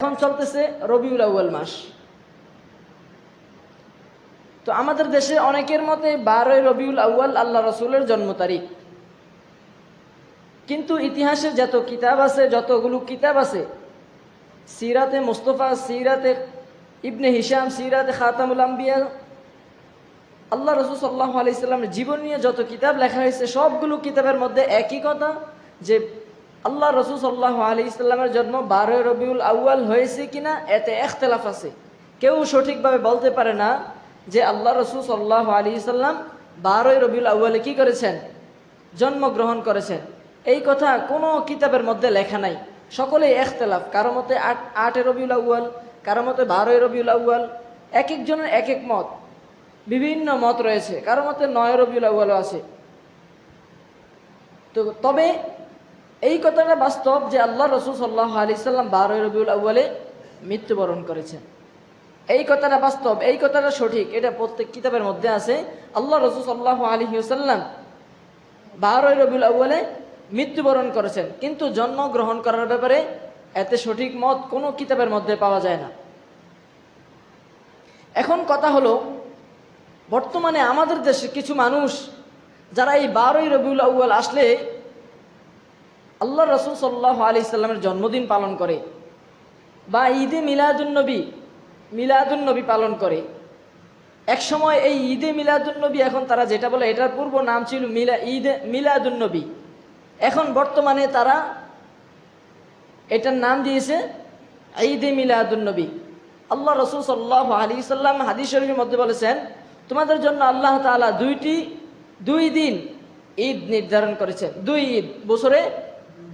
এখন চলতেছে রবিউল আউয়াল মাস। তো আমাদের দেশে অনেকের মতে 12ই রবিউল আউয়াল আল্লাহ রসুলের জন্ম তারিখ, কিন্তু ইতিহাসে যত কিতাব আছে, যতগুলো কিতাব আছে, সিরাতে মুস্তফা, সিরাতে ইবনে হিশাম, সিরাতে খাতামুল আম্বিয়া, আল্লাহ রসুল সাল্লাল্লাহু আলাইহি সাল্লামের জীবন নিয়ে যত কিতাব লেখা হয়েছে সবগুলো কিতাবের মধ্যে একই কথা যে আল্লাহ রসুল সাল্লাল্লাহু আলাইহি সাল্লামের জন্ম 12ই রবিউল আউয়াল হয়েছে কিনা এতে ইখতিলাফ আছে। কেউ সঠিকভাবে বলতে পারে না যে আল্লাহ রসুল সাল্লাল্লাহু আলাইহি সাল্লাম 12ই রবিউল আউয়ালে কি করেছেন, জন্মগ্রহণ করেছেন। এই কথা কোনো কিতাবের মধ্যে লেখা নাই, সকলেই ইখতিলাফ। কারো মতে 8 রবিউল আউয়াল, কারো মতে 12ই রবিউল আউয়াল, এক একজনের এক এক মত, বিভিন্ন মত রয়েছে। কারো মতে 9 রবিউল আউয়ালও আছে। তো তবে এই কথাটা বাস্তব যে আল্লাহ রসুল সাল্লাল্লাহু আলাইহি সাল্লাম 12ই রবিউল আউয়ালে মৃত্যুবরণ করেছেন। এই কথাটা বাস্তব, এই কথাটা সঠিক, এটা প্রত্যেক কিতাবের মধ্যে আছে। আল্লাহ রসুল সাল্লাল্লাহু আলাইহি ওয়াসাল্লাম 12ই রবিউল আউয়ালে মৃত্যুবরণ করেছেন, কিন্তু জন্মগ্রহণ করার ব্যাপারে এতে সঠিক মত কোনো কিতাবের মধ্যে পাওয়া যায় না। এখন কথা হলো, বর্তমানে আমাদের দেশে কিছু মানুষ যারা এই 12ই রবিউল আউয়াল আসলে আল্লাহ রসুল সাল্লাল্লাহু আলাইহি সাল্লামের জন্মদিন পালন করে বা ঈদে মিলাদুন্নবী পালন করে। এক সময় এই ঈদে মিলাদুন্নবী, এখন তারা যেটা বলে এটার পূর্ব নাম ছিল ঈদে মিলাদুন্নবী, এখন বর্তমানে তারা এটার নাম দিয়েছে ঈদে মিলাদুন্নবী। আল্লাহ রসুল সাল্লাল্লাহু আলাইহি সাল্লাম হাদিস শরীফের মধ্যে বলেছেন, তোমাদের জন্য আল্লাহ তাআলা দুই দিন ঈদ নির্ধারণ করেছেন। 2 ঈদ বছরে,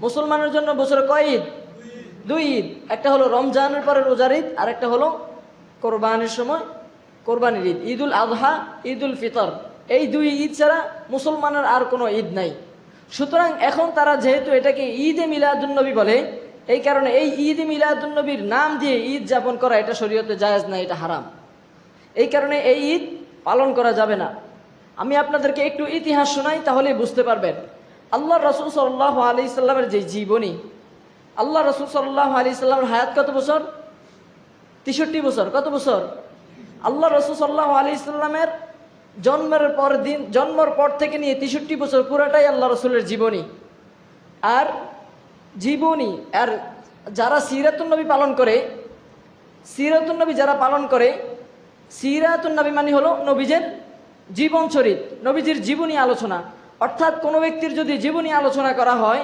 মুসলমানের জন্য বছরে কয় ঈদ? 2 ঈদ। একটা হলো রমজানের পরে রোজার ঈদ, আর একটা হলো কোরবানির সময় কোরবানির ঈদ, ঈদুল আযহা, ঈদুল ফিতর। এই 2 ঈদ ছাড়া মুসলমানের আর কোনো ঈদ নাই। সুতরাং এখন তারা যেহেতু এটাকে ঈদে মিলাদুন্নবী বলে, এই কারণে এই ঈদে মিলাদুন্নবীর নাম দিয়ে ঈদ যাপন করা এটা শরীয়তে জায়েজ না, এটা হারাম। এই কারণে এই ঈদ পালন করা যাবে না। আমি আপনাদেরকে একটু ইতিহাস শোনাই, তাহলে বুঝতে পারবেন। আল্লাহ রসুল সাল্লাল্লাহু আলাইহি সাল্লামের যে জীবনী, আল্লাহ রসুল সাল্লাল্লাহু আলাইহি সাল্লামের হায়াত কত বছর? 63 বছর। কত বছর? আল্লাহ রসুল সাল্লাল্লাহু আলাইহি সাল্লামের জন্মের পর থেকে নিয়ে 63 বছর পুরাটাই আল্লাহ রসুলের জীবনী। আর যারা সিরাতুন্নবী পালন করে, সিরাতুন্নবী মানে হলো নবীজের জীবন চরিত, নবীজির জীবনী আলোচনা। অর্থাৎ কোনো ব্যক্তির যদি জীবনী আলোচনা করা হয়,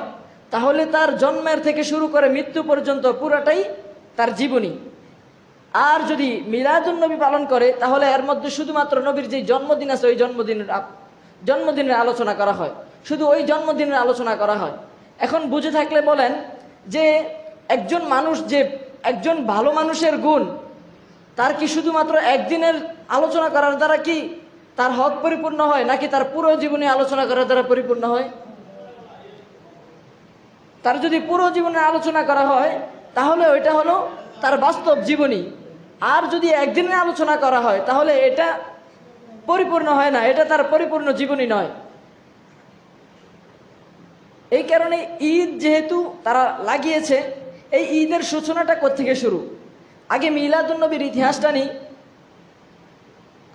তাহলে তার জন্মের থেকে শুরু করে মৃত্যু পর্যন্ত পুরাটাই তার জীবনী। আর যদি মিলাদুন্নবী পালন করে, তাহলে এর মধ্যে শুধুমাত্র নবীর যে জন্মদিন আছে ওই জন্মদিনের আলোচনা করা হয়, শুধু ওই জন্মদিনের আলোচনা করা হয়। এখন বুঝে থাকলে বলেন যে একজন ভালো মানুষের গুণ, তার কি শুধুমাত্র একদিনের আলোচনা করার দ্বারা কি তার হক পরিপূর্ণ হয়, নাকি তার পুরো জীবনে আলোচনা করার দ্বারা পরিপূর্ণ হয়? তার যদি পুরো জীবনে আলোচনা করা হয়, তাহলে ওইটা হলো তার বাস্তব জীবনী। আর যদি একদিনে আলোচনা করা হয়, তাহলে এটা পরিপূর্ণ হয় না, এটা তার পরিপূর্ণ জীবনী নয়। এই কারণে ঈদ যেহেতু তারা লাগিয়েছে, এই ঈদের সূচনাটা কোত্থেকে শুরু? আগে মিলাদুন্নবীর ইতিহাসটা নিই।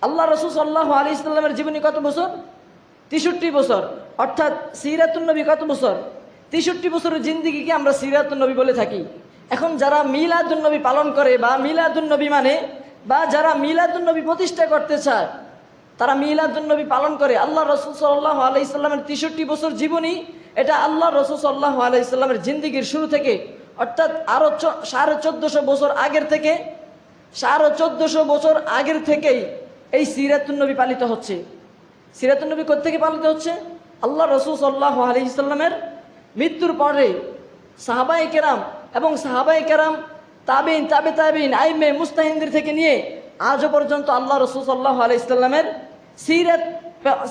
আল্লাহ রসুল সাল্লাল্লাহু আলাইহি সাল্লামের জীবনী কত বছর? 63 বছর। অর্থাৎ সিরাতুন্নবী কত বছর? 63 বছরের জিন্দিগিকে আমরা সিরাতুন্নবী বলে থাকি। এখন যারা মিলাদুন্নবী পালন করে বা মিলাদুন্নবী মানে, বা যারা মিলাদুন্নবী প্রতিষ্ঠা করতে চায়, তারা মিলাদুন্নবী পালন করে। আল্লাহ রসুল সাল্লাল্লাহু আলাইহি সাল্লামের 63 বছর জীবনী, এটা আল্লাহ রসুল সাল্লাল্লাহু আলাইহি সাল্লামের জিন্দিগির শুরু থেকে, অর্থাৎ আরো 1450 বছর আগের থেকে, 1450 বছর আগের থেকেই এই সিরাতুন্নবী পালিত হচ্ছে। সিরাতুন্নবী কোত্থেকে পালিত হচ্ছে? আল্লাহ রসুল সাল্লাল্লাহু আলাইহি সাল্লামের মৃত্যুর পরে সাহাবায়ে কেরাম এবং সাহাবায়ে কেরাম, তাবিঈন, তাবিঈন, আইম্মে মুজতাহিদদের থেকে নিয়ে আজও পর্যন্ত আল্লাহ রসুল সাল্লাল্লাহু আলাইহি সাল্লামের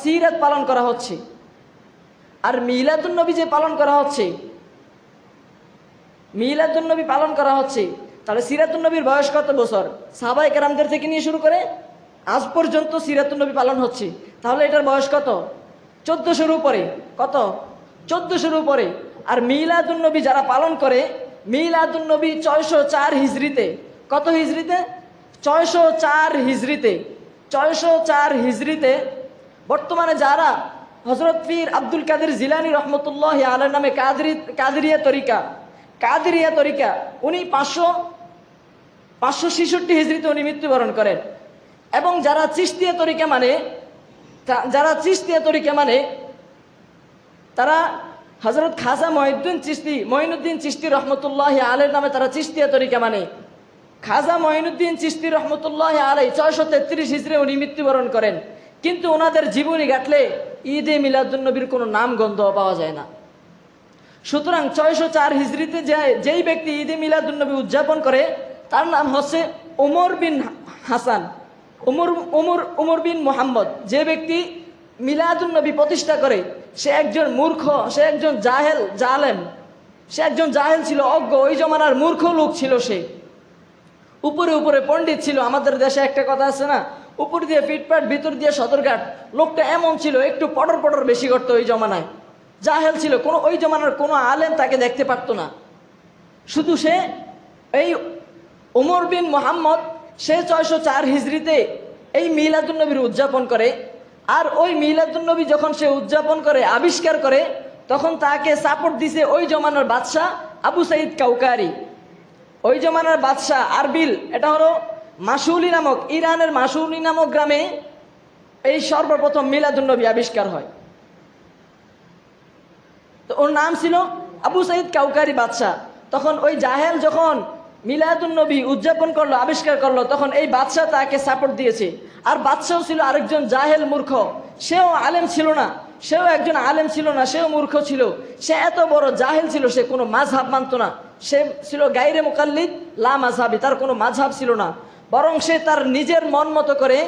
সিরাত পালন করা হচ্ছে। আর মিলাদুন্নবী যে পালন করা হচ্ছে, তাহলে সিরাতুন্নবীর বয়স কত বছর? সাহাবায়ে কেরামদের থেকে নিয়ে শুরু করে আজ পর্যন্ত সিরাতুন্নবী পালন হচ্ছে। তাহলে এটার বয়স কত? 1400-র উপরে। কত? 1400-র উপরে। আর মিলাদুন্নবী যারা পালন করে, মিলাদুন্নবী 604 হিজরিতে, কত হিজরিতে? 604 হিজরিতে, 604 হিজরিতে বর্তমানে যারা হযরত পীর আব্দুল কাদের জিলানী রহমতুল্লাহ আলাইহি নামে কাদেরিয়া তরিকা, উনি 566 হিজরিতে উনি মৃত্যুবরণ করেন। এবং যারা চিশতিয়া তরিকা মানে তারা হযরত খাজা মঈনুদ্দিন চিশতি রহমতুল্লাহ আলাইহি নামে তারা চিশতিয়া তরিকা মানে। খাজা মঈনুদ্দিন চিশতি রহমতুল্লাহ আলাইহি 633 হিজরি উনি মৃত্যুবরণ করেন। কিন্তু ওনাদের জীবনী ঘাটলে ঈদে মিলাদুন্নবীর কোনো নাম গন্ধ পাওয়া যায় না। সুতরাং 604 হিজরিতে যেই ব্যক্তি ঈদে মিলাদুন্নবী উদযাপন করে তার নাম হচ্ছে ওমর বিন হাসান, উমর বিন মুহাম্মদ। যে ব্যক্তি মিলাদুন্নবী প্রতিষ্ঠা করে সে একজন মূর্খ, সে একজন জালেম, সে একজন জাহেল ছিল, অজ্ঞ, ওই জমানার মূর্খ লোক ছিল। সে উপরে পণ্ডিত ছিল। আমাদের দেশে একটা কথা আছে না, উপর দিয়ে ফিটপাট ভিতর দিয়ে সদরঘাট। লোকটা এমন ছিল, একটু পটর বেশি করতো ওই জমানায়, জাহেল ছিল, ওই জমানার কোনো আলেম তাকে দেখতে পারতো না। শুধু সে এই ওমর বিন মুহাম্মদ সে 604 হিজরিতে এই মিলাদুন্নবীর উদযাপন করে। আর ওই মিলাদুন্নবী যখন সে উদযাপন করে, আবিষ্কার করে, তখন তাকে সাপোর্ট দিছে ওই জমানার বাদশাহ আবু সাইদ কাউকারি। ওই জমানার বাদশাহ আরবিল, এটা হলো মাসুলি নামক, ইরানের মাসুলি নামক গ্রামে এই সর্বপ্রথম মিলাদুন্নবী আবিষ্কার হয়। তো ওর নাম ছিল আবু সাইদ কাউকারি বাদশাহ। তখন ওই জাহেল যখন মিলাদুন্নবী উদযাপন করলো, আবিষ্কার করলো, তখন এই বাদশাহ তাকে সাপোর্ট দিয়েছে। আর বাদশাও ছিল আরেকজন জাহেল মূর্খ, সেও আলেম ছিল না, সেও একজন আলেম ছিল না, সেও মূর্খ ছিল। সে এত বড় জাহেল ছিল, সে কোনো মাযহাব মানত না। সে ছিল গায়রে মুকাল্লিদ লা মাযহাবি, তার কোনো মাযহাব ছিল না। বরং সে তার নিজের মন মতো করে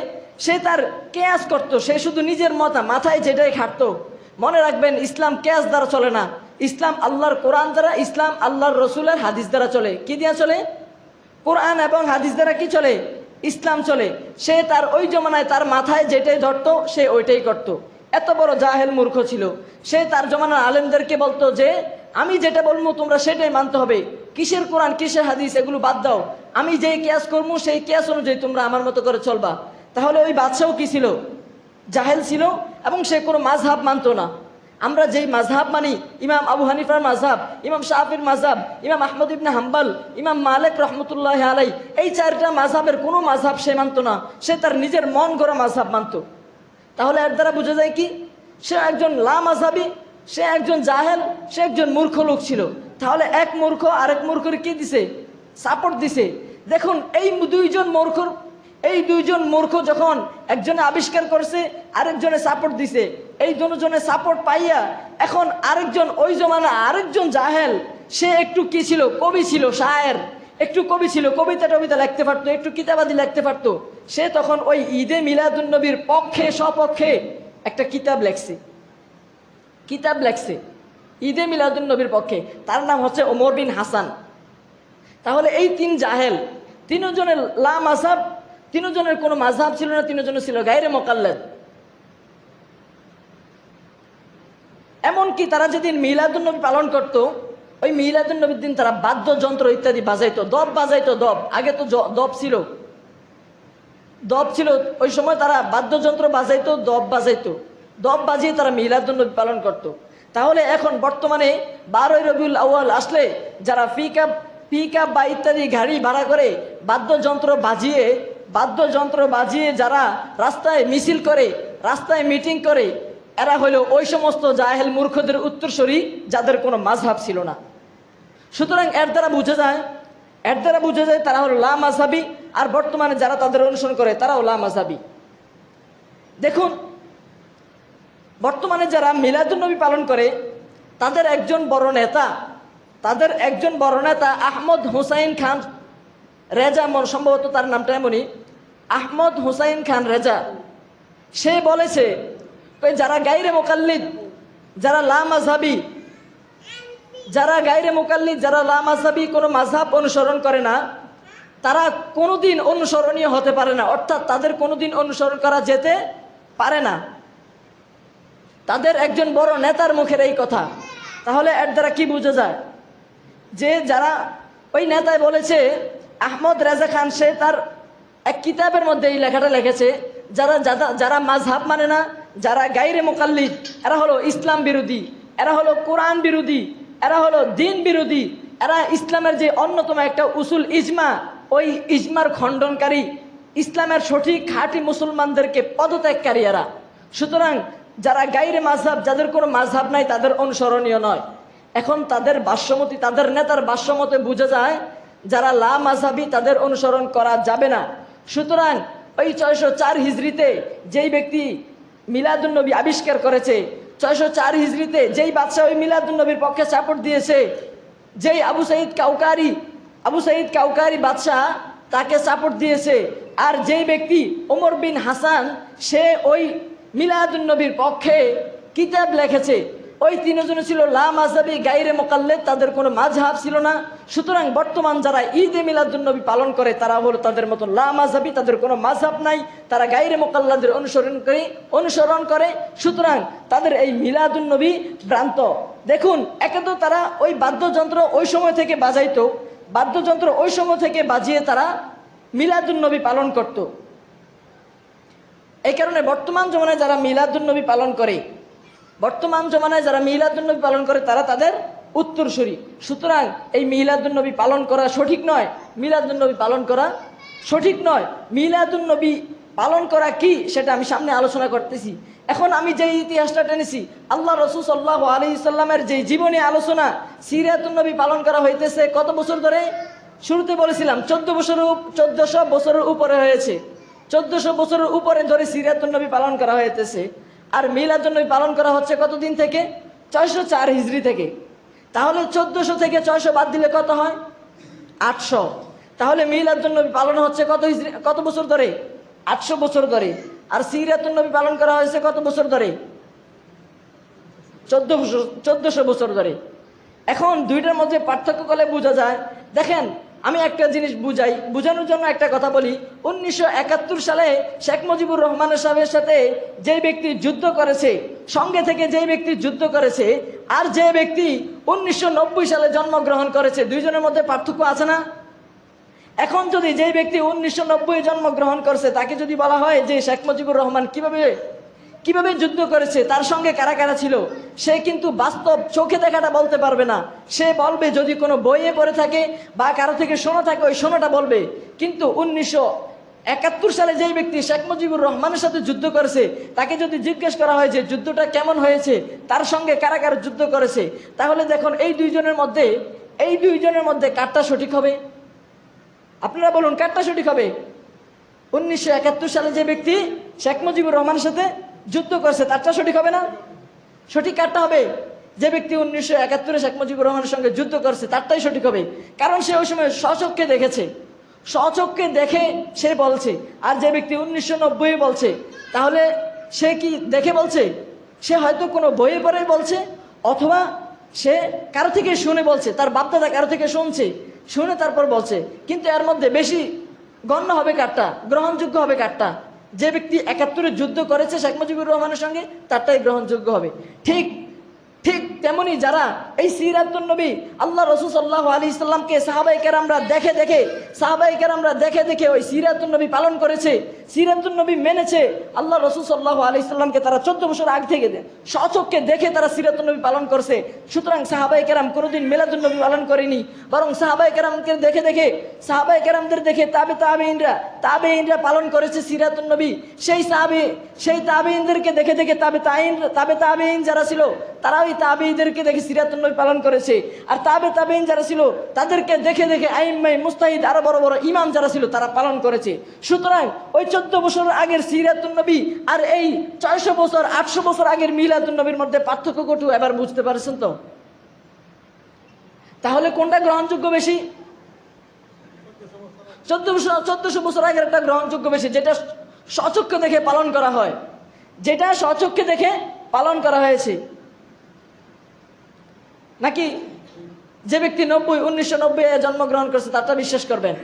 সে তার কেয়াস করত। সে শুধু নিজের মাথায় যেটাই খাটতো। মনে রাখবেন, ইসলাম কেয়াস দ্বারা চলে না, ইসলাম আল্লাহর কোরআন দ্বারা, ইসলাম আল্লাহর রসুলের হাদিস দ্বারা চলে। কি দিয়া চলে? কোরআন এবং হাদিস দ্বারা কি চলে? ইসলাম চলে। সে তার ওই জমানায় তার মাথায় যেটাই ধরতো সে ওইটাই করত। এত বড় জাহেল মূর্খ ছিল সে। তার জমানার আলেমদেরকে বলতো যে আমি যেটা বলবো তোমরা সেটাই মানতে হবে, কিসের কোরআন কিসের হাদিস এগুলো বাদ দাও, আমি যেই কেয়াস করবো সেই কেয়াস অনুযায়ী তোমরা আমার মতো করে চলবা। তাহলে ওই বাদশাও কি ছিল? জাহেল ছিল, এবং সে কোনো মাযহাব মানতো না। আমরা যেই মাযহাব মানি, ইমাম আবু হানিফার মাযহাব, ইমাম শাফির মাযহাব, ইমাম আহমদ ইবনে হাম্বল, ইমাম মালিক রহমতুল্লাহ আলাই, এই 4টা মাযহাবের কোনো মাযহাব সে মানতো না। সে তার নিজের মন গড়া মাযহাব মানতো। তাহলে এর দ্বারা বোঝা যায় কি? সে একজন লা মাযহাবী, সে একজন জাহেল, সে একজন মূর্খ লোক ছিল। তাহলে এক মূর্খ আরেক মূর্খের কি দিছে? সাপোর্ট দিছে। দেখুন, এই দুইজন মূর্খ যখন একজনে আবিষ্কার করছে, আরেকজনে সাপোর্ট দিছে, এই দুজনে সাপোর্ট পাইয়া এখন আরেকজন, ওই জমানা আরেকজন জাহেল, সে একটু কি ছিল? কবি ছিল, শায়ের, একটু কবি ছিল, কবিতা লিখতে পারতো, একটু কিতাবাদি লিখতে পারতো। সে তখন ওই ঈদে মিলাদুন্নবীর পক্ষে সপক্ষে একটা কিতাব লেখছে ঈদে মিলাদুন্নবীর পক্ষে। তার নাম হচ্ছে ওমর বিন হাসান। তাহলে এই 3 জাহেল, 3 জনের লা মাযহাব, 3 জনের কোনো মাযহাব ছিল না, 3 জনের ছিল গায়রে মুকাল্লিদ। এমনকি তারা যেদিন মিলাদুন্নবী পালন করত, ওই মিলাদুন্নবীর দিন তারা বাদ্যযন্ত্র ইত্যাদি বাজাইতো, দব বাজাইতো। আগে তো দব ছিল, ওই সময় তারা বাদ্যযন্ত্র বাজাইতো, দব বাজিয়ে তারা মিলাদুন্নবী পালন করত। তাহলে এখন বর্তমানে 12ই রবিউল আউয়াল আসলে যারা পিকআপ বা ইত্যাদি গাড়ি ভাড়া করে বাদ্যযন্ত্র বাজিয়ে যারা রাস্তায় মিছিল করে, রাস্তায় মিটিং করে, এরা হলো ওই সমস্ত জাহেল মূর্খদের উত্তরসূরি যাদের কোনো মাযহাব ছিল না। সুতরাং এর দ্বারা বোঝা যায় তারা হলো লা মাযহাবী। আর বর্তমানে যারা তাদের অনুসরণ করে তারাও লা মাযহাবী। দেখুন, বর্তমানে যারা মিলাদুন্নবী পালন করে তাদের একজন বড় নেতা আহমদ হুসাইন খান রেজা, সম্ভবত তার নামটা এমনই, আহমদ হুসাইন খান রেজা। সে বলেছে যারা গায়রে মুকাল্লিদ, যারা লা মাযহাবী, যারা লা মাযহাবী কোনো মাযহাব অনুসরণ করে না, তারা কোনোদিন অনুসরণীয় হতে পারে না। অর্থাৎ তাদের কোনোদিন অনুসরণ করা যেতে পারে না। তাদের একজন বড় নেতার মুখের এই কথা। তাহলে এর দ্বারা কি বোঝা যায়? যে যারা ওই নেতায় বলেছে, আহমদ রেজা খান, সে তার এক কিতাবের মধ্যে এই লেখাটা লিখেছে, যারা যারা মাযহাব মানে না, যারা গায়রে মুকাল্লিদ, এরা হলো ইসলাম বিরোধী, এরা হলো কোরআন বিরোধী, এরা হলো দিন বিরোধী, এরা ইসলামের যে অন্যতম একটা উসুল ইজমা, ওই ইজমার খণ্ডনকারী, ইসলামের সঠিক খাঁটি মুসলমানদেরকে পদত্যাগকারী এরা। সুতরাং যারা গায়রে মাযহাব, যাদের কোনো মাযহাব নাই, তাদের অনুসরণীয় নয়। এখন তাদের ভাষ্যমতি, তাদের নেতার ভাষ্যমতে বোঝা যায় যারা লা মাযহাবী তাদের অনুসরণ করা যাবে না। সুতরাং ওই 604 হিজরিতে যেই ব্যক্তি মিলাদুন্নবী আবিষ্কার করেছে, 604 হিজরিতে যেই বাদশাহ ওই মিলাদুন্নবীর পক্ষে সাপোর্ট দিয়েছে, যেই আবু সাঈদ কাউকারি বাদশাহ তাকে সাপোর্ট দিয়েছে, আর যেই ব্যক্তি ওমর বিন হাসান, সে ওই মিলাদুন্নবীর পক্ষে কিতাব লিখেছে, ওই তিনজনে ছিল লা মাযহাবী গায়রে মুকাল্লিদ, তাদের কোনো মাযহাব ছিল না। সুতরাং বর্তমান যারা ঈদে মিলাদুন্নবী পালন করে তারা হলো তাদের মতো লা মাযহাবী, তাদের কোনো মাযহাব নাই, তারা গায়রে মুকাল্লিদের অনুসরণ করে। সুতরাং তাদের এই মিলাদুন্নবী ভ্রান্ত। দেখুন, একে তো তারা ওই বাদ্যযন্ত্র ওই সময় থেকে বাজাইতো, বাদ্যযন্ত্র ওই সময় থেকে বাজিয়ে তারা মিলাদুন্নবী পালন করত। এই কারণে বর্তমান জমানায় যারা মিলাদুন্নবী পালন করে, তারা তাদের উত্তরসূরি। সুতরাং এই মিলাদুন্নবী পালন করা সঠিক নয়, মিলাদুন্নবী পালন করা সঠিক নয়। মিলাদুন্নবী পালন করা কি সেটা আমি সামনে আলোচনা করতেছি। এখন আমি যে ইতিহাসটা টেনেছি, আল্লাহ রাসূল সাল্লাল্লাহু আলাইহি সাল্লামের যে জীবনী আলোচনা, সিরাতুন্নবী পালন করা হইতেছে কত বছর ধরে? শুরুতে বলেছিলাম 1400 বছরের উপরে হয়েছে। 1400 বছরের উপরে ধরে সিরাতুন্নবী পালন করা হইতেছে। আর মিলাদুন্নবী পালন করা হচ্ছে কতদিন থেকে? 604 হিজরি থেকে। তাহলে 1400 থেকে 600 বাদ দিলে কত হয়? 800। তাহলে মিলাদুন্নবী পালন হচ্ছে কত বছর ধরে? 800 বছর ধরে। আর সিরাতুন্নবী পালন করা হয়েছে কত বছর ধরে? 1400 বছর ধরে। এখন দুইটার মধ্যে পার্থক্য করলে বোঝা যায়। দেখেন, আমি একটা জিনিস বুঝানোর জন্য একটা কথা বলি। 1971 সালে শেখ মুজিবুর রহমানের সাহেবের সাথে যে ব্যক্তি যুদ্ধ করেছে, সঙ্গে থেকে যে ব্যক্তি যুদ্ধ করেছে, আর যে ব্যক্তি 1990 সালে জন্মগ্রহণ করেছে, দুইজনের মধ্যে পার্থক্য আছে না? এখন যদি যে ব্যক্তি 1990 জন্মগ্রহণ করেছে তাকে যদি বলা হয় যে শেখ মুজিবুর রহমান কিভাবে যুদ্ধ করেছে, তার সঙ্গে কারা কারা ছিল, সে কিন্তু বাস্তব চোখে দেখাটা বলতে পারবে না। সে বলবে যদি কোনো বইয়ে পড়ে থাকে বা কারো থেকে শোনা থাকে, ওই শোনাটা বলবে। কিন্তু 1971 সালে যেই ব্যক্তি শেখ মুজিবুর রহমানের সাথে যুদ্ধ করেছে, তাকে যদি জিজ্ঞেস করা হয় যে যুদ্ধটা কেমন হয়েছে, তার সঙ্গে কারা কারা যুদ্ধ করেছে, তাহলে দেখুন এই দুইজনের মধ্যে কারটা সঠিক হবে? আপনারা বলুন, কারটা সঠিক হবে? 1971 সালে যে ব্যক্তি শেখ মুজিবুর রহমানের সাথে যুদ্ধ করছে তারটা সঠিক হবে না? সঠিক কারটা হবে? যে ব্যক্তি 1971 শেখ মুজিবুর রহমানের সঙ্গে যুদ্ধ করছে তারটাই সঠিক হবে। কারণ সে ওই সময় স্বচক্ষে দেখেছে, স্বচক্ষে দেখে সে বলছে। আর যে ব্যক্তি 1990 বলছে, তাহলে সে কি দেখে বলছে? সে হয়তো কোনো বইয়ে পড়ে বলছে, অথবা সে কারো থেকে শুনে বলছে, তার বাপদাদা কারো থেকে শুনে তারপর বলছে। কিন্তু এর মধ্যে বেশি গণ্য হবে কারটা, গ্রহণযোগ্য হবে কারটা? যে ব্যক্তি 71-এ যুদ্ধ করেছে শেখ মুজিবুর রহমানের সঙ্গে, তারটাই গ্রহণযোগ্য হবে। ঠিক তেমনি যারা এই সিরাতুন্নবী আল্লাহ রাসূল সাল্লাল্লাহু আলাইহি সাল্লামকে সাহাবায়ে কেরামরা দেখে ওই সিরাতুন্নবী পালন করেছে, সিরাতুন্নবী মেনেছে। আল্লাহ রাসূল সাল্লাল্লাহু আলাইহি সাল্লামকে তারা 14 বছর আগে থেকে স্বচক্ষে দেখে তারা সিরাতুন্নবী পালন করছে। সুতরাং সাহাবায়ে কেরাম কোনোদিন মিলাদুন্নবী পালন করেনি, বরং সাহাবায়ে কেরামকে দেখে সাহাবায়ে কেরামদের দেখে তাবেঈনরা পালন করেছে সিরাতুন্নবী। সেই তাবেঈনদেরকে দেখে তাবেঈন যারা ছিল, তারা ওই তাবেঈদেরকে দেখে সিরাতুন্নবী পালন করেছে। আর তাবেঈন যারা ছিল তাদেরকে দেখে আইম্মায়ে মুজতাহিদ, আরো বড় বড় ইমাম যারা ছিল তারা পালন করেছে। সুতরাং ওই 14 বছর আগের সিরাতুন্নবী আর এই 600 বছর 800 বছর আগের মিলাদুন্নবীর মধ্যে পার্থক্য কত এবার বুঝতে পারছেন তো? তাহলে কোনটা গ্রহণযোগ্য বেশি? 1400 বছর আগের একটা গ্রহণযোগ্য বেশি, যেটা স্বচক্ষে দেখে পালন করা হয়, যেটা স্বচক্ষে দেখে পালন করা হয়েছে। নাকি যে ব্যক্তি 1990 জন্মগ্রহণ করছে তারটা বিশ্বাস করবেন?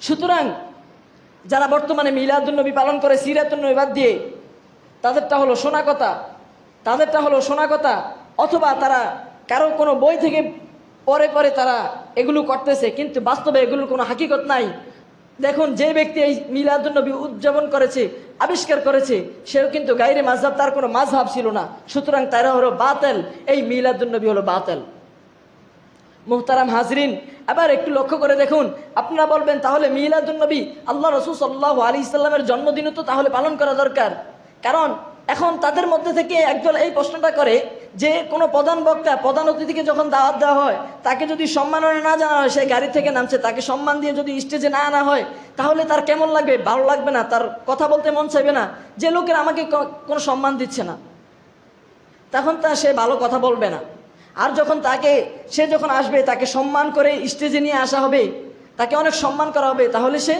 সুতরাং যারা বর্তমানে মিলাদুন্নবী পালন করে সিরাতুন্নবী বাদ দিয়ে, তাদেরটা হলো শোনা কথা, অথবা তারা কারো কোনো বই থেকে পরে পরে তারা এগুলো করতেছে, কিন্তু বাস্তবে এগুলোর কোনো হাকিকত নাই। দেখুন, যে ব্যক্তি এই মিলাদুন্নবী উদযাপন করেছে, আবিষ্কার করেছে, সেও কিন্তু গায়রে মাযহাব, তার কোনো মাযহাব ছিল না। সুতরাং তারা হলো বাতিল, এই মিলাদুন্নবী হলো বাতিল। মুহতারাম হাজরিন, এবার একটু লক্ষ্য করে দেখুন। আপনারা বলবেন তাহলে মিলাদুন্নবী আল্লাহ রাসূল সাল্লাল্লাহু আলাইহি সাল্লামের জন্মদিনও তো তাহলে পালন করা দরকার। কারণ এখন তাদের মধ্যে থেকে একদল এই প্রশ্নটা করে যে কোনো প্রধান বক্তা, প্রধান অতিথিকে যখন দাওয়াত দেওয়া হয়, তাকে যদি সম্মাননা না জানা হয়, সে গাড়ি থেকে নামছে, তাকে সম্মান দিয়ে যদি স্টেজে না আনা হয়, তাহলে তার কেমন লাগবে? ভালো লাগবে না, তার কথা বলতে মন চাইবে না, যে লোকের আমাকে কোনো সম্মান দিচ্ছে না, তখন সে ভালো কথা বলবে না। আর যখন সে যখন আসবে, তাকে সম্মান করে স্টেজে নিয়ে আসা হবে, তাকে অনেক সম্মান করা হবে, তাহলে সে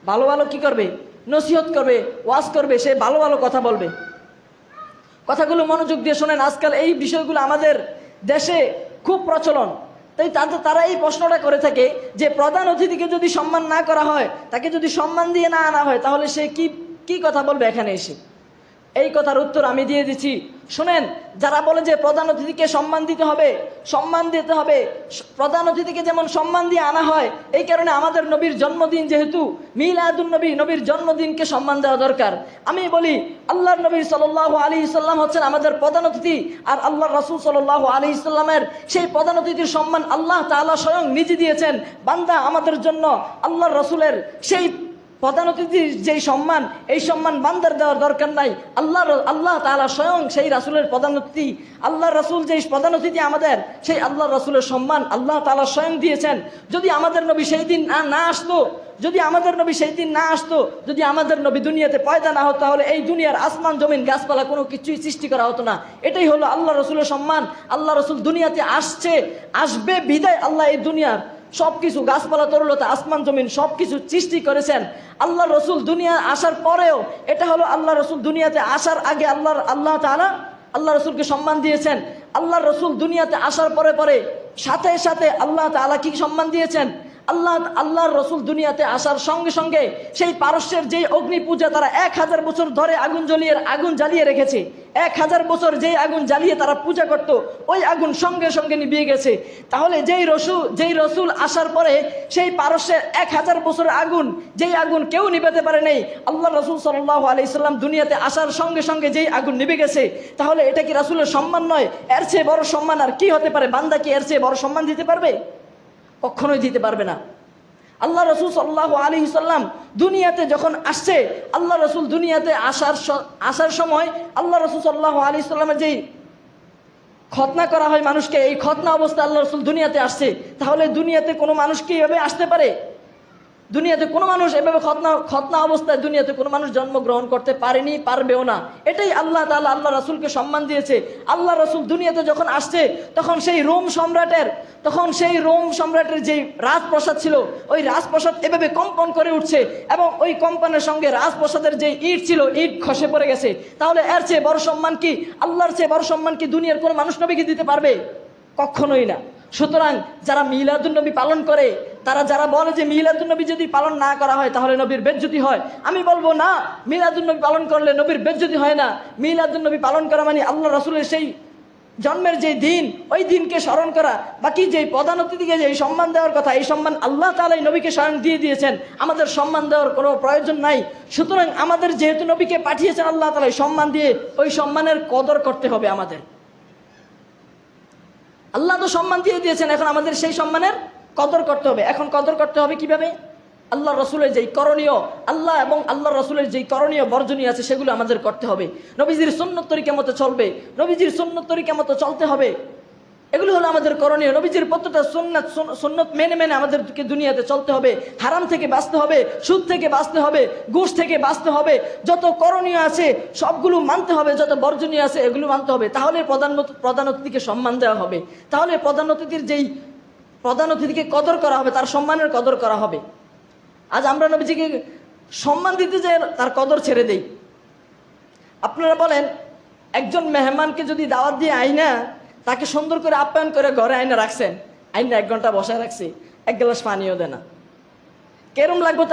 ভালো ভালো কি করবে? নসিহত করবে, ওয়াজ করবে, সে ভালো ভালো কথা বলবে। কথাগুলো মনোযোগ দিয়ে শোনেন। আজকাল এই বিষয়গুলো আমাদের দেশে খুব প্রচলন। তাই তারা এই প্রশ্নটা করে থাকে যে প্রধান অতিথিকে যদি সম্মান না করা হয়, তাকে যদি সম্মান দিয়ে না আনা হয়, তাহলে সে কি কথা বলবে এখানে এসে? এই কথার উত্তর আমি দিয়ে দিচ্ছি, শুনেন। যারা বলে যে প্রধান অতিথিকে সম্মান দিতে হবে, সম্মান দিতে হবে, প্রধান অতিথিকে যেমন সম্মান দিয়ে আনা হয়, এই কারণে আমাদের নবীর জন্মদিন যেহেতু মিলাদুন্নবী, নবীর জন্মদিনকে সম্মান দেওয়া দরকার। আমি বলি, আল্লাহর নবী সাল্লাল্লাহু আলাইহি সাল্লাম হচ্ছেন আমাদের প্রধান অতিথি, আর আল্লাহর রাসূল সাল্লাল্লাহু আলাইহি সাল্লামের সেই প্রধান অতিথির সম্মান আল্লাহ তাআলা স্বয়ং নিজে দিয়েছেন। বান্দা আমাদের জন্য আল্লাহর রাসূলের সেই প্রধান অতিথির যেই সম্মান, এই সম্মান বান্দার দেওয়ার দরকার নাই। আল্লাহ তাআলা স্বয়ং সেই রাসূলের প্রধান অতিথি, আল্লাহর রাসূল যেই প্রধান অতিথি আমাদের, সেই আল্লাহর রাসূলের সম্মান আল্লাহ তাআলা স্বয়ং দিয়েছেন। যদি আমাদের নবী সেই দিন না আসতো, যদি আমাদের নবী সেই দিন না আসতো, যদি আমাদের নবী দুনিয়াতে পয়দা না হতো, তাহলে এই দুনিয়ার আসমান জমিন গাছপালা কোনো কিছুই সৃষ্টি করা হতো না। এটাই হলো আল্লাহ রাসূলের সম্মান। আল্লাহ রাসূল দুনিয়াতে আসবে বিদায় আল্লাহ এই দুনিয়ার সবকিছু, গাছপালা, তরুলতা, আসমান জমিন সবকিছু সৃষ্টি করেছেন। আল্লাহ রসুল দুনিয়া আসার পরেও, এটা হলো আল্লাহ রসুল দুনিয়াতে আসার আগে আল্লাহ তাআলা আল্লাহ রসুলকে সম্মান দিয়েছেন। আল্লাহ রসুল দুনিয়াতে আসার পরে সাথে সাথে আল্লাহ তাআলা কি সম্মান দিয়েছেন? আল্লাহর রসুল দুনিয়াতে আসার সঙ্গে সঙ্গে সেই পারস্যের যেই অগ্নি পূজা তারা 1000 বছর ধরে আগুন জ্বালিয়ে রেখেছে, 1000 বছর যেই আগুন জ্বালিয়ে তারা পূজা করত, ওই আগুন সঙ্গে সঙ্গে নিভিয়ে গেছে। তাহলে যেই রসুল আসার পরে সেই পারস্যের 1000 বছরের আগুন, যেই আগুন কেউ নিভাতে পারে নাই, আল্লাহ রসুল সাল্লাল্লাহু আলাইহি সাল্লাম দুনিয়াতে আসার সঙ্গে সঙ্গে যেই আগুন নিভে গেছে, তাহলে এটা কি রাসূলের সম্মান নয়? এর চেয়ে বড় সম্মান আর কি হতে পারে? বান্দা কি এর চেয়ে বড় সম্মান দিতে পারবে? কখনোই দিতে পারবে না। আল্লাহ রসুল সাল্লাল্লাহু আলাইহি সাল্লাম দুনিয়াতে যখন আসছে, আল্লাহ রসুল দুনিয়াতে আসার সময় আল্লাহ রসুল সাল্লাল্লাহু আলাইহি সাল্লামের যেই খতনা করা হয় মানুষকে, এই খতনা অবস্থায় আল্লাহ রসুল দুনিয়াতে আসছে। তাহলে দুনিয়াতে কোনো মানুষ কি এভাবে আসতে পারে? দুনিয়াতে কোনো মানুষ এভাবে খতনা অবস্থায় দুনিয়াতে কোনো মানুষ জন্মগ্রহণ করতে পারেনি, পারবেও না। এটাই আল্লাহ তাআলা আল্লাহ রাসূলকে সম্মান দিয়েছে। আল্লাহ রাসূল দুনিয়াতে যখন আসছে, তখন সেই রোম সম্রাটের যেই রাজপ্রাসাদ ছিল, ওই রাজপ্রাসাদ এভাবে কম্পন করে উঠছে, এবং ওই কম্পনের সঙ্গে রাজপ্রাসাদের যে ইট ছিল, ইট খসে পড়ে গেছে। তাহলে এর চেয়ে বড় সম্মান কি, আল্লাহর চেয়ে বড় সম্মান কি দুনিয়ার কোনো মানুষ নবীকে দিতে পারবে? কখনোই না। সুতরাং যারা মিলাদুন্নবী পালন করে, যারা বলে যে মিলাদুন্নবী যদি পালন না করা হয় তাহলে নবীর বেজ্জতি হয়, আমি বলবো না, মিলাদুন্নবী পালন করলে নবীর বেজ্জতি হয় না। মিলাদুন্নবী পালন করা মানে আল্লাহ রাসূলের সেই জন্মের যে দিন, ওই দিনকে স্মরণ করা। বাকি যে প্রধান অতিথিকে যে সম্মান দেওয়ার কথা, এই সম্মান আল্লাহ তাআলাই নবীকে স্বয়ং দিয়ে দিয়েছেন, আমাদের সম্মান দেওয়ার কোনো প্রয়োজন নাই। সুতরাং আমাদের যেহেতু নবীকে পাঠিয়েছেন আল্লাহ তাআলা, সম্মান দিয়ে ওই সম্মানের কদর করতে হবে আমাদের। আল্লাহ তো সম্মান দিয়ে দিয়েছেন, এখন আমাদের সেই সম্মানের কদর করতে হবে। এখন কদর করতে হবে কিভাবে? আল্লাহ রসুলের যেই করণীয়, আল্লাহ এবং আল্লাহ রসুলের যেই করণীয় বর্জনীয় আছে, সেগুলো আমাদের করতে হবে। নবীজির সুন্নত তরিকা মতো চলবে, নবীজির সুন্নত তরিকা মতো চলতে হবে। এগুলো হলো আমাদের করণীয়। নবীজির প্রত্যেকটা সুন্নত মেনে আমাদেরকে দুনিয়াতে চলতে হবে। হারাম থেকে বাঁচতে হবে, সুদ থেকে বাঁচতে হবে, ঘুষ থেকে বাঁচতে হবে। যত করণীয় আছে সবগুলো মানতে হবে, যত বর্জনীয় আছে এগুলো মানতে হবে। তাহলে প্রধান অতিথিকে সম্মান দেওয়া হবে, তাহলে প্রধান অতিথিকে কদর করা হবে, তার সম্মানের কদর করা হবে। আজ আমরা নবীজিকে সম্মান দিতে যাই, তার কদর ছেড়ে দেই। আপনারা বলেন, একজন মেহমানকে যদি দাওয়াত দিয়ে আইনা তাকে সুন্দর করে আপ্যায়ন করে ঘরে আইনা রাখছেন, আইনা 1 ঘন্টা বসায় রাখছে, 1 গ্লাস পানিও দেয় না, কেমন লাগবো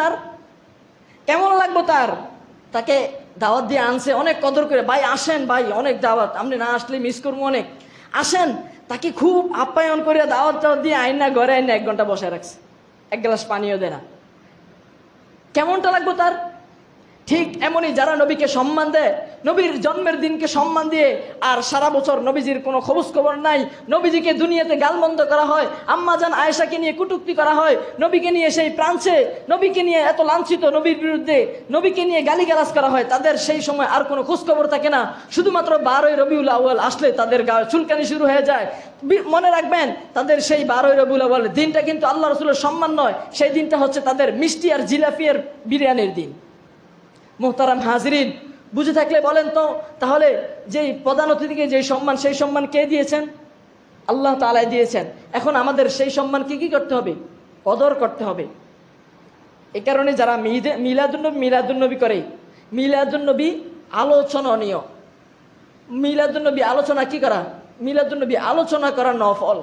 তার? তাকে দাওয়াত দিয়ে আনছে অনেক কদর করে, ভাই আসেন, ভাই অনেক দাওয়াত, আপনি না আসলে মিস করবো অনেক, আসেন। তাকে খুব আপ্যায়ন করে দাওয়াত টাওয়াত দিয়ে আইনা ঘরে আইনা 1 ঘন্টা বসায় রাখছে, 1 গ্লাস পানিও দেয় না। কেমনটা লাগবো তার? ঠিক এমনই যারা নবীকে সম্মান দেয়, নবীর জন্মের দিনকে সম্মান দিয়ে, আর সারা বছর নবীজির কোনো খোঁজ খবর নাই, নবীজিকে দুনিয়াতে গালমন্দ করা হয়, আম্মাজান আয়েশাকে নিয়ে কটূক্তি করা হয়, নবীকে নিয়ে সেই প্রাঞ্চে নবীকে নিয়ে এত লাঞ্ছিত, নবীর বিরুদ্ধে নবীকে নিয়ে গালিগালাজ করা হয়, তাদের সেই সময় আর কোনো খোঁজ খবর থাকে না। শুধুমাত্র 12ই রবিউল আউয়াল আসলে তাদের গায়ে চুলকানি শুরু হয়ে যায়। মনে রাখবেন, তাদের সেই 12ই রবিউল আউয়াল দিনটা কিন্তু আল্লাহ রসুলের সম্মান নয়, সেই দিনটা হচ্ছে তাদের মিষ্টি আর জিলাপির বিরিয়ানির দিন। মোহতারাম হাজরিন, বুঝে থাকলে বলেন তো, তাহলে যেই প্রধান অতিথিকে যেই সম্মান, সেই সম্মান কে দিয়েছেন? আল্লাহ তাআলা দিয়েছেন। এখন আমাদের সেই সম্মানকে কি করতে হবে? কদর করতে হবে। এই কারণে যারা মিলাদুন্নবী করে, মিলাদুন্নবী আলোচনীয়, মিলাদুন্নবী আলোচনা কি করা? মিলাদুন্নবী আলোচনা করা নফল,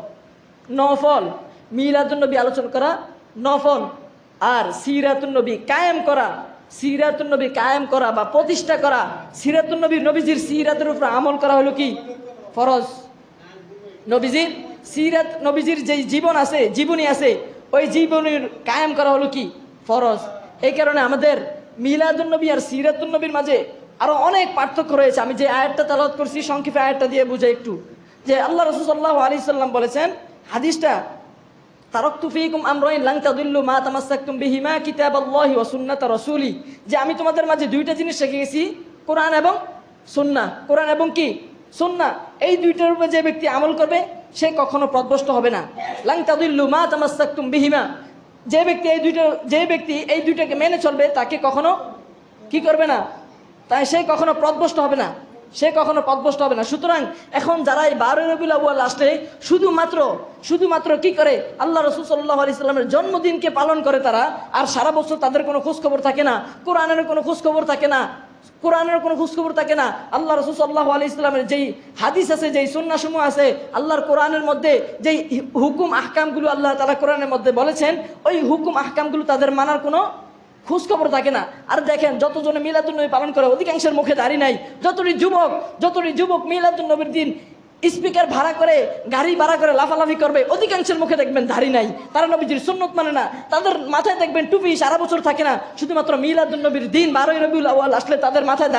নফল। মিলাদুন্নবী আলোচনা করা নফল। আর সিরাতুন্নবী কায়েম করা, সিরাতুন্নবী কায়েম করা বা প্রতিষ্ঠা করা, সিরাতুন্নবী নবীজির সিরাতের উপর আমল করা হলো কি? ফরজ। নবীজির সিরাত, নবীজির যেই জীবন আছে, জীবনী আছে, ওই জীবনীর কায়েম করা হলো কি? ফরজ। এই কারণে আমাদের মিলাদুন্নবী আর সিরাতুন্নবীর মাঝে আরো অনেক পার্থক্য রয়েছে। আমি যে আয়াতটা তেলাওয়াত করছি, সংক্ষেপে আয়াতটা দিয়ে বুঝাই একটু, যে আল্লাহ রাসূল সাল্লাল্লাহু আলাইহি সাল্লাম বলেছেন হাদিসটা, তারাকতু ফীকুম আমরাইন লান তাদিল্লু মা তামাসসাকতুম বিহিমা কিতাবাল্লাহি ওয়া সুন্নাতা রাসূলি, যে আমি তোমাদের মাঝে দুইটা জিনিস রেখে গেছি, কোরআন এবং সুন্নাহ। কোরআন এবং কি? সুন্নাহ। এই দুইটার উপরে যে ব্যক্তি আমল করবে সে কখনো পথভ্রষ্ট হবে না। লান তাদিল্লু মা তামাসসাকতুম বিহিমা, যে ব্যক্তি এই দুইটাকে মেনে চলবে তাকে কখনো কি করবে না? তাই সে কখনো পথভ্রষ্ট হবে না, সে কখনো পথভ্রষ্ট হবে না। সুতরাং এখন যারা এই 12 রবিউল আউয়াল আসলে শুধুমাত্র কি করে? আল্লাহ রাসূল সাল্লাল্লাহু আলাইহি সাল্লামের জন্মদিনকে পালন করে তারা, আর সারা বছর তাদের কোনো খোঁজ খবর থাকে না, কোরআনের কোনো খোঁজ খবর থাকে না, কোরআনের কোনো খোঁজ খবর থাকে না। আল্লাহ রাসূল সাল্লাল্লাহু আলাইহি সাল্লামের যেই হাদিস আছে, যেই সুন্নাহ সমূহ আছে, আল্লাহর কোরআনের মধ্যে যেই হুকুম আহকামগুলো আল্লাহ তাআলা কোরআনের মধ্যে বলেছেন, ওই হুকুম আহকামগুলো তাদের মানার কোনো খোঁজ খবর থাকে না। আর দেখেন, যতজনে মিলাদুন্নবী পালন করে অধিকাংশের মুখে দাড়ি নাই। যতটি যুবক মিলাদুন্নবীর দিন স্পিকার ভাড়া করে, গাড়ি ভাড়া করে লাফালাফি করবে, অধিকাংশের মুখে দেখবেন দাড়ি নাই। তারা নবীজির সুন্নত মানে না, তাদের মাথায় দেখবেন টুপি সারা বছর থাকে না। শুধুমাত্র মিলাদুন্নবীর দিন 12ই রবিউল আউয়াল আসলে তাদের মাথায়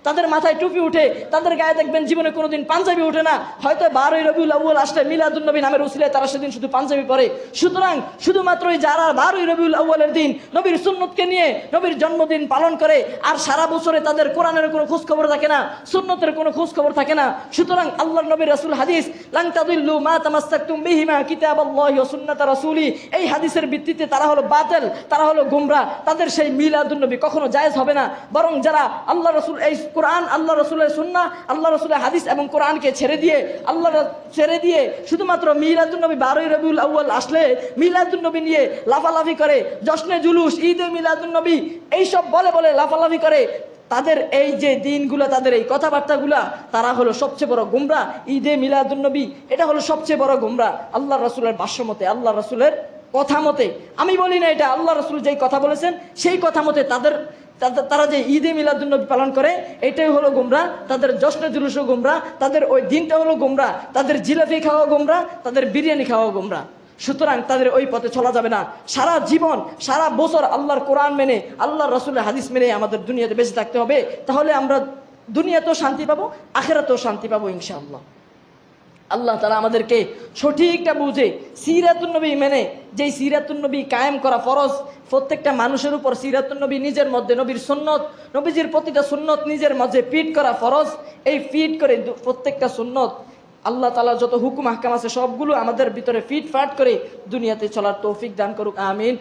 তাদের মাথায় টুপি উঠে, তাদের গায়ে দেখবেন জীবনে কোনোদিন পাঞ্জাবি ওঠে না। হয়তো 12ই রবিউল আউয়াল আসলে মিলাদুন্নবী নামের উসিলায় তারা সেদিন শুধু পাঞ্জাবি পরে। সুতরাং শুধুমাত্রই যারা 12ই রবিউল আউয়ালের দিন নবীর সুন্নতকে নিয়ে নবীর জন্মদিন পালন করে, আর সারা বছরে তাদের কোরআনের কোনো খোঁজ খবর থাকে না, সুন্নতের কোনো খোঁজ খবর থাকে না। সুতরাং আল্লাহর নবী রাসূল হাদিস লান তাদিল্লু মা তামাসসাকতুম বিহিমা কিতাবাল্লাহি ওয়া সুন্নাতা রাসূলি, এই হাদিসের ভিত্তিতে তারা হলো বাতিল, তারা হলো গোমরা। তাদের সেই মিলাদুন্নবী কখনো জায়েজ হবে না। বরং যারা আল্লাহ রাসূল এই কোরআন, আল্লাহ রাসূলের সুন্নাহ, আল্লাহ রাসূলের হাদিস এবং কোরআনকে ছেড়ে দিয়ে শুধুমাত্র মিলাদুন্নবী 12ই রবিউল আউয়াল আসলে মিলাদুন্নবী নিয়ে লাফালাফি করে, জশ্নে জুলুস, ঈদে মিলাদুন্নবী এইসব বলে লাফালাফি করে, তাদের এই যে দিনগুলো, তাদের এই কথাবার্তাগুলা, তারা হলো সবচেয়ে বড় গুমরা। ঈদে মিলাদুন্নবী এটা হলো সবচেয়ে বড় গুমরা। আল্লাহ রাসূলের ভাষ্য মতে, আল্লাহ রাসূলের কথা মতে, আমি বলি না এটা, আল্লাহ রাসূল যেই কথা বলেছেন সেই কথা মতে তারা যে ঈদে মিলাদুন্নবী পালন করে, এটাই হলো গুমরা। তাদের জশ্নে জুলুসও গুমরা, তাদের ওই দিনটা হলো গুমরা, তাদের জিলাপি খাওয়া গুমরা, তাদের বিরিয়ানি খাওয়া গুমরা। সুতরাং তাদের ওই পথে চলা যাবে না। সারা জীবন, সারা বছর আল্লাহর কোরআন মেনে, আল্লাহর রাসূলের হাদিস মেনে আমাদের দুনিয়াতে বেঁচে থাকতে হবে। তাহলে আমরা দুনিয়াতেও শান্তি পাবো, আখিরাতেও শান্তি পাবো ইনশাআল্লাহ। আল্লাহ তাআলা আমাদেরকে সঠিকটা বুঝে সিরাতুন্নবী মেনে, যেই সিরাতুন্নবী কায়েম করা ফরজ, প্রত্যেকটা মানুষের উপর সিরাতুন্নবী নিজের মধ্যে, নবীর সুন্নত, নবীজির প্রতিটা সুন্নত নিজের মাঝে ফিট করা ফরজ। এই ফিট করে প্রত্যেকটা সুন্নত, আল্লাহ তাআলা যত হুকুম আহকাম আছে সবগুলো আমাদের ভিতরে ফিট ফাট করে দুনিয়াতে চলার তৌফিক দান করুক, আমিন।